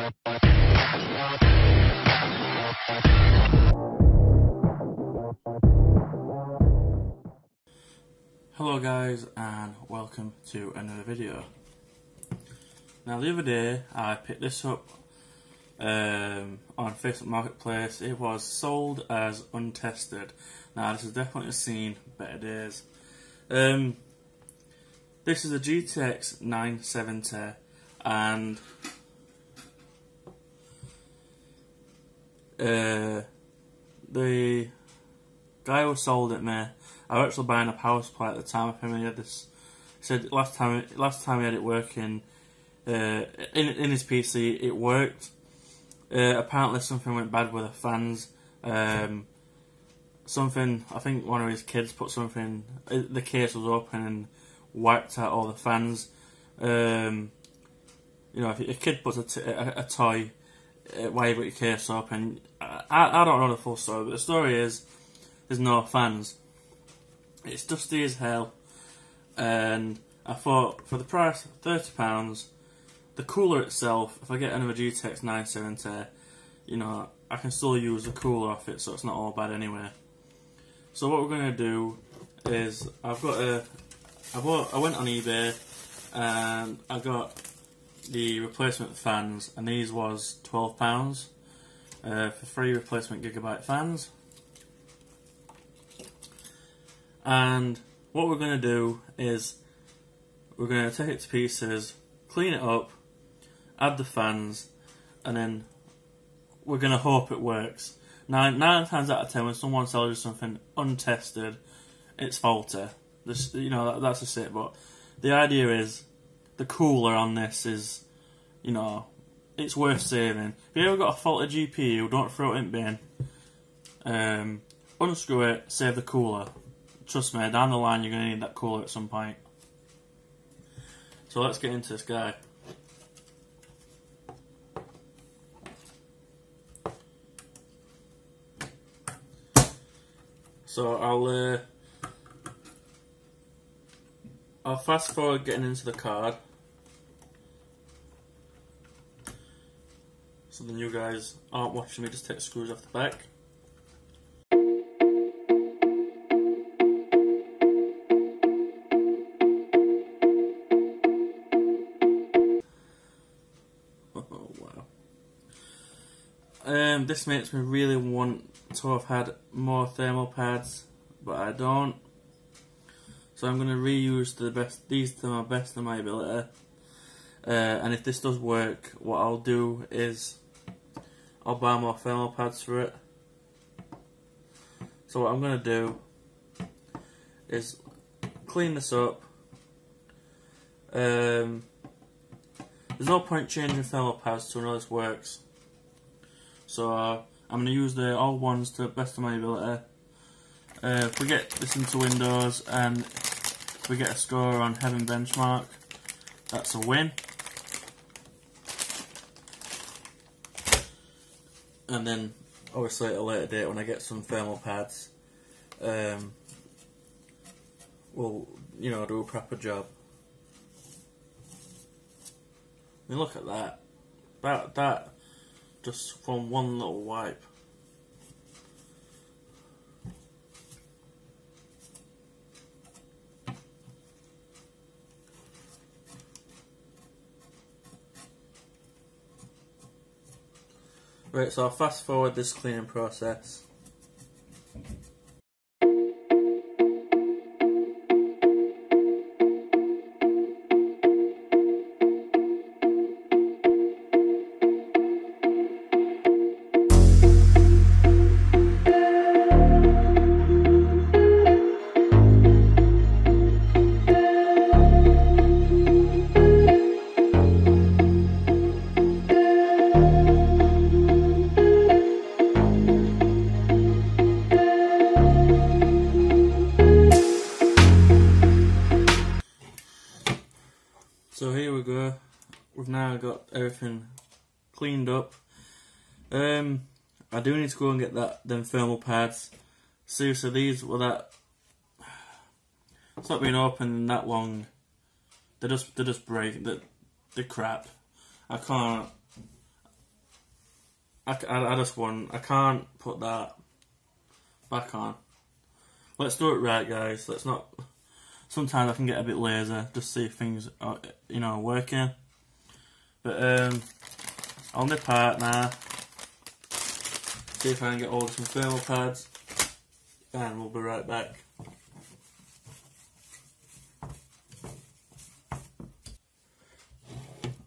Hello guys, and welcome to another video. Now the other day I picked this up on Facebook Marketplace. It was sold as untested. Now this has definitely seen better days. This is a GTX 970 and the guy who sold it me, I was actually buying a power supply at the time. I think he had this. He said last time he had it working in his PC, it worked. Apparently something went bad with the fans. Something, I think one of his kids put something. The case was open and wiped out all the fans. You know, if a kid puts a toy while you've got your case open, I don't know the full story, but the story is there's no fans. It's dusty as hell, and I thought for the price of £30, the cooler itself, if I get another GTX 970, you know, I can still use the cooler off it, so it's not all bad anyway. So what we're going to do is, I went on eBay and I got the replacement fans, and these was £12 for 3 replacement gigabyte fans. And what we're going to do is we're going to take it to pieces, clean it up, add the fans, and then we're going to hope it works. Now, 9 times out of 10 when someone sells you something untested, it's faulty. This, you know, that's just it. But the idea is the cooler on this is, you know, it's worth saving. If you ever got a faulty GPU, don't throw it in bin. Unscrew it, save the cooler. Trust me, down the line you're going to need that cooler at some point. So let's get into this guy. So I'll fast forward getting into the card, so then you guys aren't watching me just take screws off the back. This makes me really want to have had more thermal pads, but I don't. So I'm going to reuse these to my best of my ability. And if this does work, what I'll do is I'll buy more thermal pads for it. So what I'm going to do is clean this up. There's no point changing thermal pads to know this works. So I'm going to use the old ones to the best of my ability. If we get this into Windows and if we get a score on Heaven Benchmark, that's a win. And then obviously at a later date when I get some thermal pads, we'll, you know, do a proper job. I mean, look at that. That just from one little wipe. Right, so I'll fast forward this cleaning process. So here we go. We've now got everything cleaned up. I do need to go and get them thermal pads. Seriously, these were that. It's not been open that long. They just break. They're crap. I I just want. I can't put that back on. Let's do it right, guys. Let's not. Sometimes I can get a bit lazy, just see if things are, working. But I'll nip out now. See if I can get hold of some thermal pads, and we'll be right back.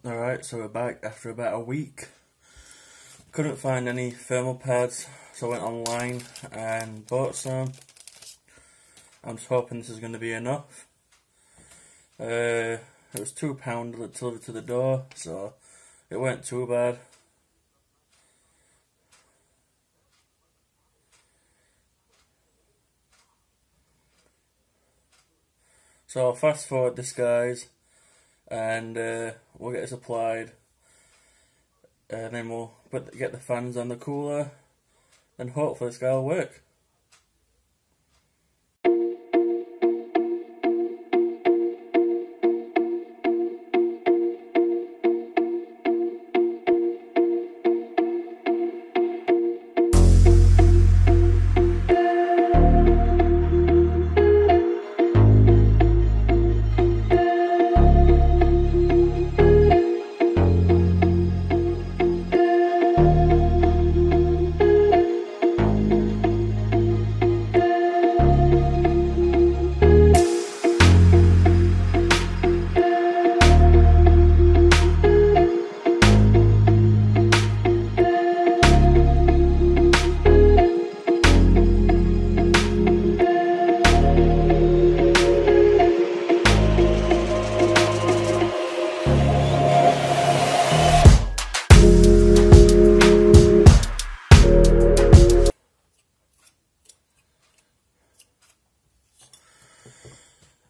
Alright, so we're back after about a week. Couldn't find any thermal pads, so I went online and bought some. I'm just hoping this is going to be enough. It was £2 delivered to the door, so it weren't too bad. So I'll fast forward this, guys, and we'll get this applied, and then we'll get the fans on the cooler, and hopefully this guy will work.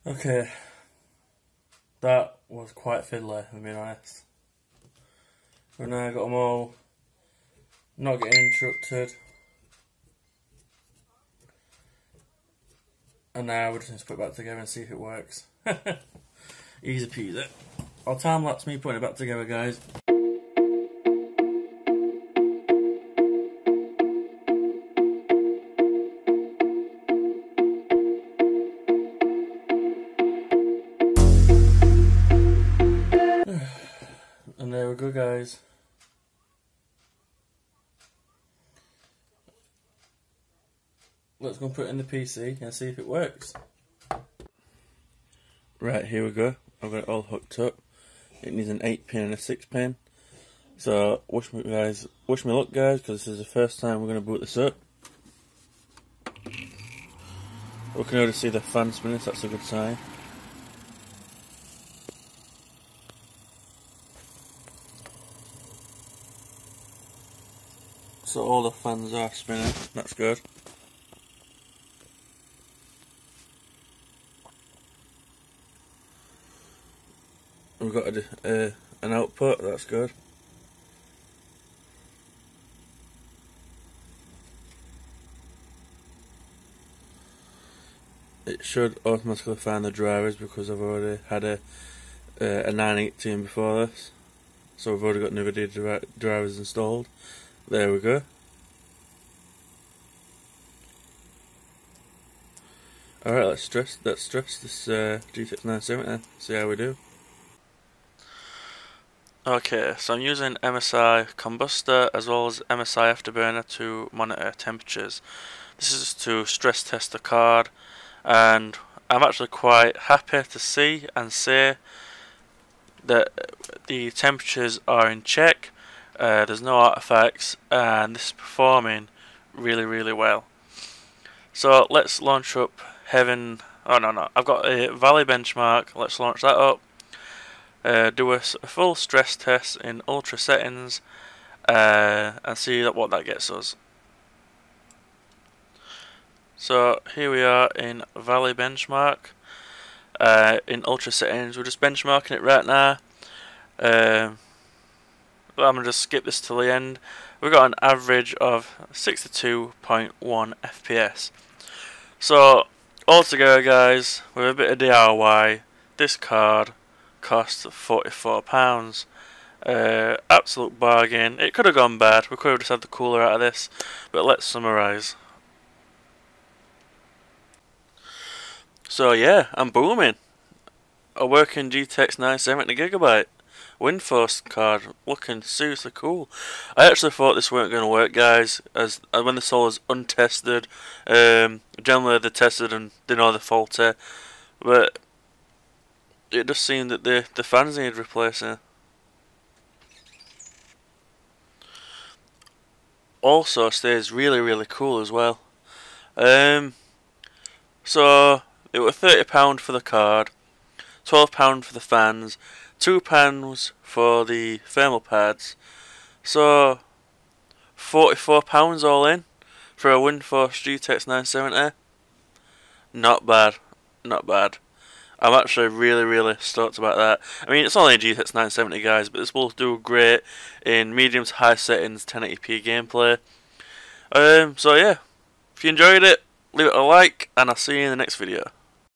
Okay, that was quite fiddly, if I'm being honest. But now I got them all not getting interrupted, and now we're just going to put it back together and see if it works. Easy peasy. I'll time lapse me putting it back together, guys. And there we go, guys. Let's go and put it in the PC and see if it works. Right, here we go. I've got it all hooked up. It needs an 8-pin and a 6-pin. So wish me luck, guys, because this is the first time we're going to boot this up. We can already see the fan spinning, so that's a good sign. So all the fans are spinning, that's good. We've got an output, that's good. It should automatically find the drivers because I've already had a 918 before this. So we've already got NVIDIA drivers installed. There we go. Alright, let's stress this GTX 970 then, see how we do. Okay, so I'm using MSI Combustor as well as MSI Afterburner to monitor temperatures. This is to stress test the card, and I'm actually quite happy to see and say that the temperatures are in check. There's no artifacts, and this is performing really well. So let's launch up Heaven. Oh no, I've got a Valley benchmark. Let's launch that up. Do a full stress test in ultra settings, and see what that gets us. So here we are in Valley benchmark. In ultra settings, we're just benchmarking it right now. I'm going to just skip this till the end. We've got an average of 62.1 FPS. So altogether, guys, with a bit of DIY, this card costs £44. Absolute bargain. It could have gone bad. We could have just had the cooler out of this. But let's summarise. So yeah, I'm booming. A working GTX 970GB. WinForce card, looking seriously cool. I actually thought this weren't going to work, guys, as when the was untested. Generally they're tested and they know they're faulty, but it just seemed that the fans need replacing. Also stays really cool as well. So it was £30 for the card, £12 for the fans, £2 for the thermal pads, so £44 all in for a WinForce GTX 970. Not bad, not bad. I'm actually really stoked about that. I mean, it's only a GTX 970, guys, but this will do great in medium to high settings 1080p gameplay. So yeah, if you enjoyed it, leave it a like, and I'll see you in the next video.